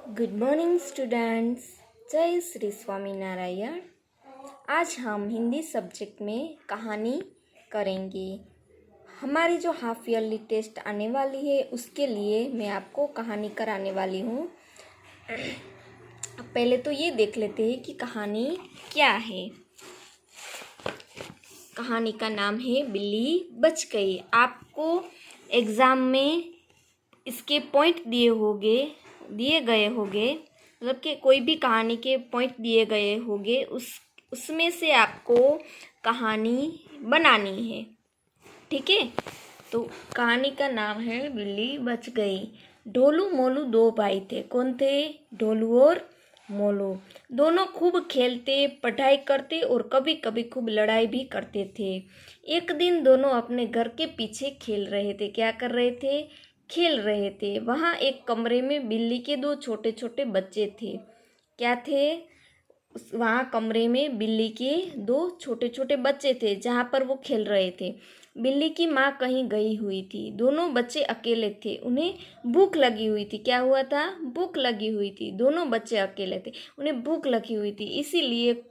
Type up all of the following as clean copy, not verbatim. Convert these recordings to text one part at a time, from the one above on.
Good morning students. जय श्री स्वामीनारायण। आज हम हिंदी सब्जेक्ट में कहानी करेंगे। हमारी जो हाफ ईयरली टेस्ट आने वाली है उसके लिए मैं आपको कहानी कराने वाली हूँ। पहले तो ये देख लेते हैं कि कहानी क्या है। कहानी का नाम है बिल्ली बच गई। आपको एग्ज़ाम में इसके पॉइंट दिए गए होंगे, मतलब कि कोई भी कहानी के पॉइंट दिए गए होंगे, उसमें से आपको कहानी बनानी है। ठीक है, तो कहानी का नाम है बिल्ली बच गई। ढोलू मोलू दो भाई थे। कौन थे? ढोलू और मोलू। दोनों खूब खेलते, पढ़ाई करते और कभी कभी खूब लड़ाई भी करते थे। एक दिन दोनों अपने घर के पीछे खेल रहे थे। क्या कर रहे थे? खेल रहे थे। वहाँ एक कमरे में बिल्ली के दो छोटे छोटे बच्चे थे। क्या थे? वहाँ कमरे में बिल्ली के दो छोटे छोटे बच्चे थे जहाँ पर वो खेल रहे थे। बिल्ली की माँ कहीं गई हुई थी। दोनों बच्चे अकेले थे। उन्हें भूख लगी हुई थी। क्या हुआ था? भूख लगी हुई थी। दोनों बच्चे अकेले थे, उन्हें भूख लगी हुई थी, इसीलिए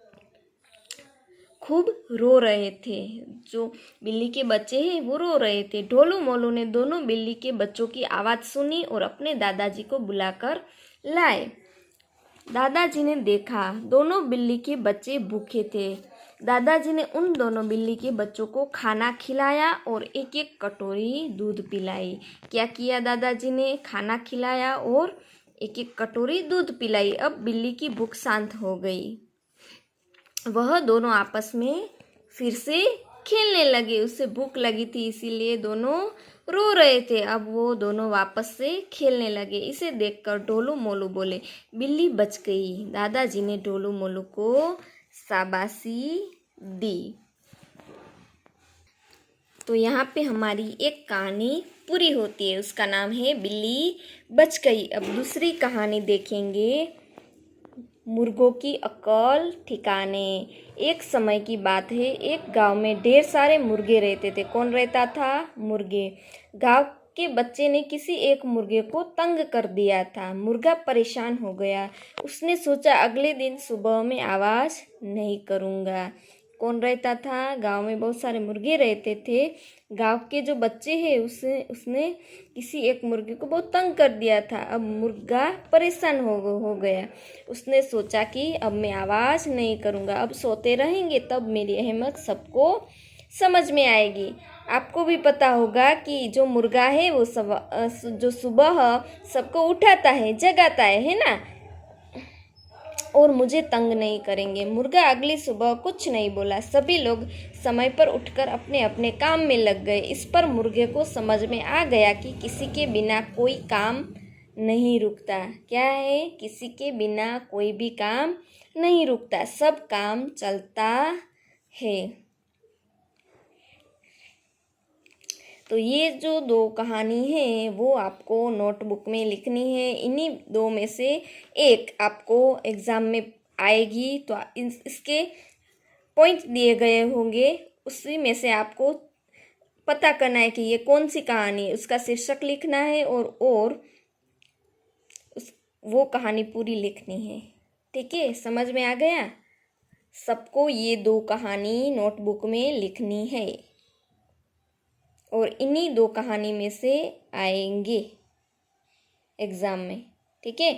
खूब रो रहे थे। जो बिल्ली के बच्चे हैं वो रो रहे थे। ढोलू मोलू ने दोनों बिल्ली के बच्चों की आवाज़ सुनी और अपने दादाजी को बुलाकर लाए। दादाजी ने देखा दोनों बिल्ली के बच्चे भूखे थे। दादाजी ने उन दोनों बिल्ली के बच्चों को खाना खिलाया और एक एक कटोरी दूध पिलाई। क्या किया दादाजी ने? खाना खिलाया और एक एक कटोरी दूध पिलाई। अब बिल्ली की भूख शांत हो गई। वह दोनों आपस में फिर से खेलने लगे। उससे भूख लगी थी इसीलिए दोनों रो रहे थे। अब वो दोनों वापस से खेलने लगे। इसे देखकर ढोलू मोलू बोले, बिल्ली बच गई। दादाजी ने ढोलू मोलू को शाबाशी दी। तो यहाँ पे हमारी एक कहानी पूरी होती है, उसका नाम है बिल्ली बच गई। अब दूसरी कहानी देखेंगे, मुर्गों की अक्ल ठिकाने। एक समय की बात है, एक गांव में ढेर सारे मुर्गे रहते थे। कौन रहता था? मुर्गे। गांव के बच्चे ने किसी एक मुर्गे को तंग कर दिया था। मुर्गा परेशान हो गया। उसने सोचा अगले दिन सुबह में आवाज़ नहीं करूँगा। कौन रहता था? गांव में बहुत सारे मुर्गे रहते थे। गांव के जो बच्चे हैं उसने किसी एक मुर्गे को बहुत तंग कर दिया था। अब मुर्गा परेशान हो गया। उसने सोचा कि अब मैं आवाज़ नहीं करूँगा, अब सोते रहेंगे तब मेरी अहमियत सबको समझ में आएगी। आपको भी पता होगा कि जो मुर्गा है वो जो सुबह सबको उठाता है, जगाता है ना, और मुझे तंग नहीं करेंगे। मुर्गा अगली सुबह कुछ नहीं बोला। सभी लोग समय पर उठकर अपने अपने काम में लग गए। इस पर मुर्गे को समझ में आ गया कि किसी के बिना कोई काम नहीं रुकता। क्या है? किसी के बिना कोई भी काम नहीं रुकता, सब काम चलता है। तो ये जो दो कहानी है वो आपको नोटबुक में लिखनी है। इन्हीं दो में से एक आपको एग्ज़ाम में आएगी, तो इसके पॉइंट दिए गए होंगे, उसी में से आपको पता करना है कि ये कौन सी कहानी है, उसका शीर्षक लिखना है और वो कहानी पूरी लिखनी है। ठीक है, समझ में आ गया? सबको ये दो कहानी नोटबुक में लिखनी है और इन्हीं दो कहानी में से आएंगे एग्ज़ाम में। ठीक है।